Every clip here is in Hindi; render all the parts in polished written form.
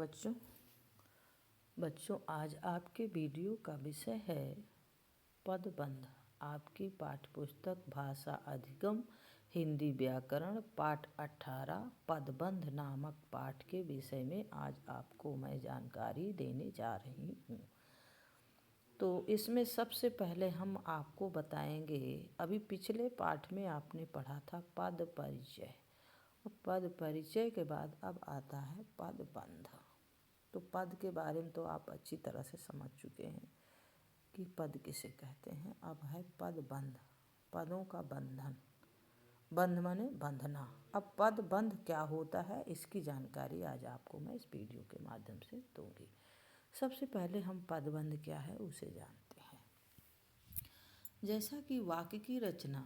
बच्चों बच्चों आज आपके वीडियो का विषय है पदबंध। आपकी पाठ्यपुस्तक भाषा अधिगम हिंदी व्याकरण पाठ 18 पदबंध नामक पाठ के विषय में आज आपको मैं जानकारी देने जा रही हूँ। तो इसमें सबसे पहले हम आपको बताएंगे, अभी पिछले पाठ में आपने पढ़ा था पद परिचय। पद परिचय के बाद अब आता है पदबंध। तो पद के बारे में तो आप अच्छी तरह से समझ चुके हैं कि पद किसे कहते हैं। अब है पदबंध, पदों का बंधन। बंध माने बंधना। अब पदबंध क्या होता है इसकी जानकारी आज आपको मैं इस वीडियो के माध्यम से दूंगी। सबसे पहले हम पदबंध क्या है उसे जानते हैं। जैसा कि वाक्य की रचना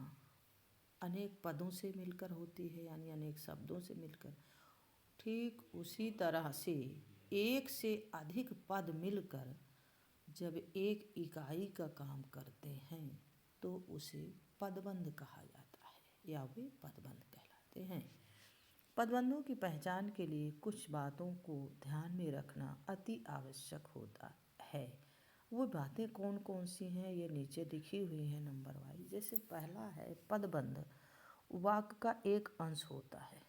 अनेक पदों से मिलकर होती है, यानी अनेक शब्दों से मिलकर, ठीक उसी तरह से एक से अधिक पद मिलकर जब एक इकाई का काम करते हैं तो उसे पदबंध कहा जाता है या वे पदबंध कहलाते हैं। पदबंधों की पहचान के लिए कुछ बातों को ध्यान में रखना अति आवश्यक होता है। वो बातें कौन कौन सी हैं ये नीचे लिखी हुई हैं नंबर वाइज। जैसे पहला है पदबंध वाक्य का एक अंश होता है।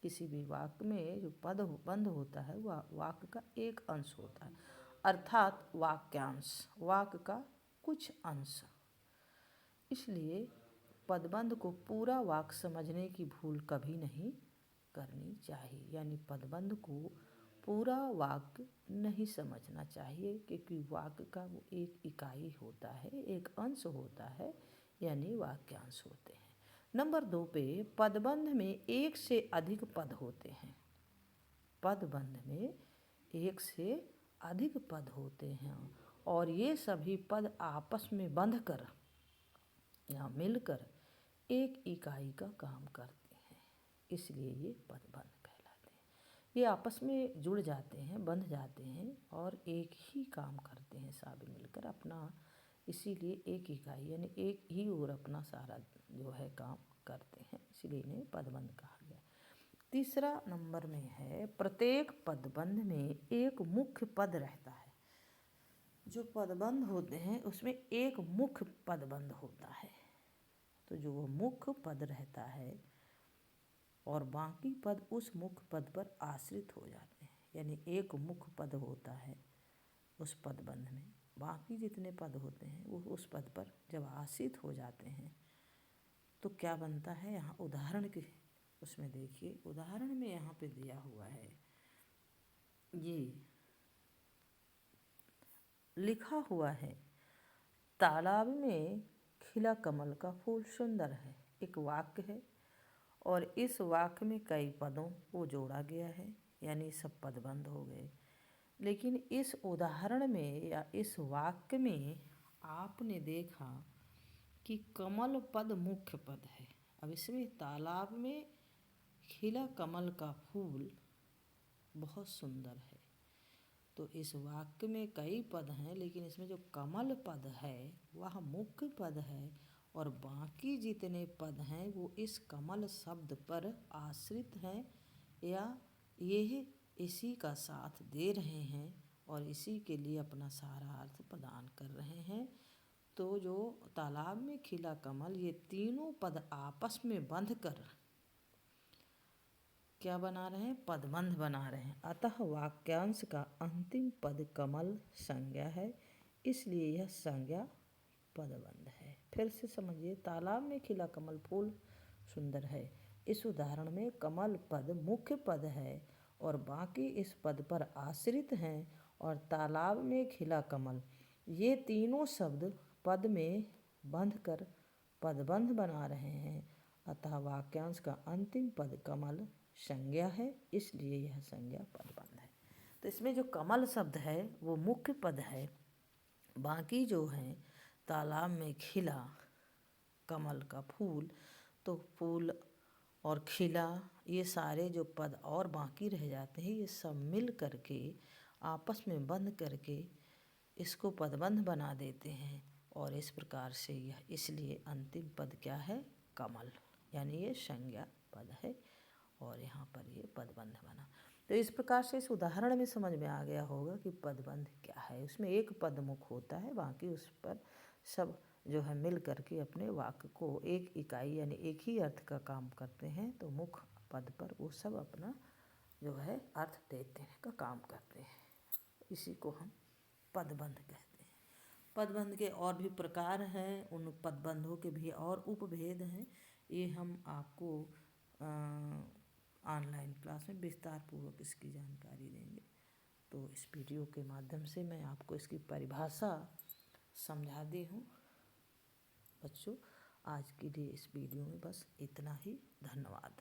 किसी भी वाक्य में जो पदबंध होता है वह वाक्य का एक अंश होता है, अर्थात वाक्यांश, वाक्य का कुछ अंश। इसलिए पदबंध को पूरा वाक्य समझने की भूल कभी नहीं करनी चाहिए, यानी पदबंध को पूरा वाक्य नहीं समझना चाहिए, क्योंकि वाक्य का वो एक इकाई होता है, एक अंश होता है, यानी वाक्यांश होते हैं। नंबर 2 पे पदबंध में एक से अधिक पद होते हैं। पदबंध में एक से अधिक पद होते हैं और ये सभी पद आपस में बंधकर या मिलकर एक इकाई का काम करते हैं, इसलिए ये पदबंध कहलाते हैं। ये आपस में जुड़ जाते हैं, बंध जाते हैं और एक ही काम करते हैं, सभी मिलकर अपना, इसीलिए एक इकाई यानी एक ही और अपना सारा जो है काम करते हैं, इसलिए इन्हें पदबंध कहा गया। तीसरा नंबर में है प्रत्येक पदबंध में एक मुख्य पद रहता है। जो पदबंध होते हैं उसमें एक मुख्य पदबंध होता है, तो जो वो मुख्य पद रहता है और बाकी पद उस मुख्य पद पर आश्रित हो जाते हैं, यानी एक मुख्य पद होता है उस पदबंध में, बाकी जितने पद होते हैं वो उस पद पर जब आश्रित हो जाते हैं तो क्या बनता है। यहाँ उदाहरण के उसमें देखिए, उदाहरण में यहाँ पे दिया हुआ है, ये लिखा हुआ है तालाब में खिला कमल का फूल सुंदर है। एक वाक्य है और इस वाक्य में कई पदों को जोड़ा गया है, यानी सब पदबंध हो गए। लेकिन इस उदाहरण में या इस वाक्य में आपने देखा कि कमल पद मुख्य पद है। अब इसमें तालाब में खिला कमल का फूल बहुत सुंदर है, तो इस वाक्य में कई पद हैं, लेकिन इसमें जो कमल पद है वह मुख्य पद है और बाकी जितने पद हैं वो इस कमल शब्द पर आश्रित हैं या ये इसी का साथ दे रहे हैं और इसी के लिए अपना सारा अर्थ प्रदान कर रहे हैं। तो जो तालाब में खिला कमल, ये तीनों पद आपस में बंधकर क्या बना रहे हैं, पदबंध बना रहे हैं। अतः वाक्यांश का अंतिम पद कमल संज्ञा है, इसलिए यह संज्ञा पदबंध है। फिर से समझिए, तालाब में खिला कमल फूल सुंदर है, इस उदाहरण में कमल पद मुख्य पद है और बाकी इस पद पर आश्रित हैं और तालाब में खिला कमल, ये तीनों शब्द पद में बंधकर पदबंध बना रहे हैं। अतः वाक्यांश का अंतिम पद कमल संज्ञा है, इसलिए यह संज्ञा पदबंध है। तो इसमें जो कमल शब्द है वो मुख्य पद है, बाकी जो हैं तालाब में खिला कमल का फूल, तो फूल और खिला ये सारे जो पद और बाकी रह जाते हैं ये सब मिल करके आपस में बंध करके इसको पदबंध बना देते हैं और इस प्रकार से यह, इसलिए अंतिम पद क्या है, कमल, यानी ये संज्ञा पद है और यहाँ पर ये पदबंध बना। तो इस प्रकार से इस उदाहरण में समझ में आ गया होगा कि पदबंध क्या है। उसमें एक पदमुख होता है, बाकी उस पर सब जो है मिल करके अपने वाक्य को एक इकाई यानी एक ही अर्थ का काम करते हैं। तो मुख पद पर वो सब अपना जो है अर्थ देने का काम करते हैं। इसी को हम पदबंध कहते हैं। पदबंध के और भी प्रकार हैं, उन पदबंधों के भी और उपभेद हैं। ये हम आपको ऑनलाइन क्लास में विस्तार पूर्वक इसकी जानकारी देंगे। तो इस वीडियो के माध्यम से मैं आपको इसकी परिभाषा समझा दी हूँ। बच्चों, आज के लिए इस वीडियो में बस इतना ही। धन्यवाद।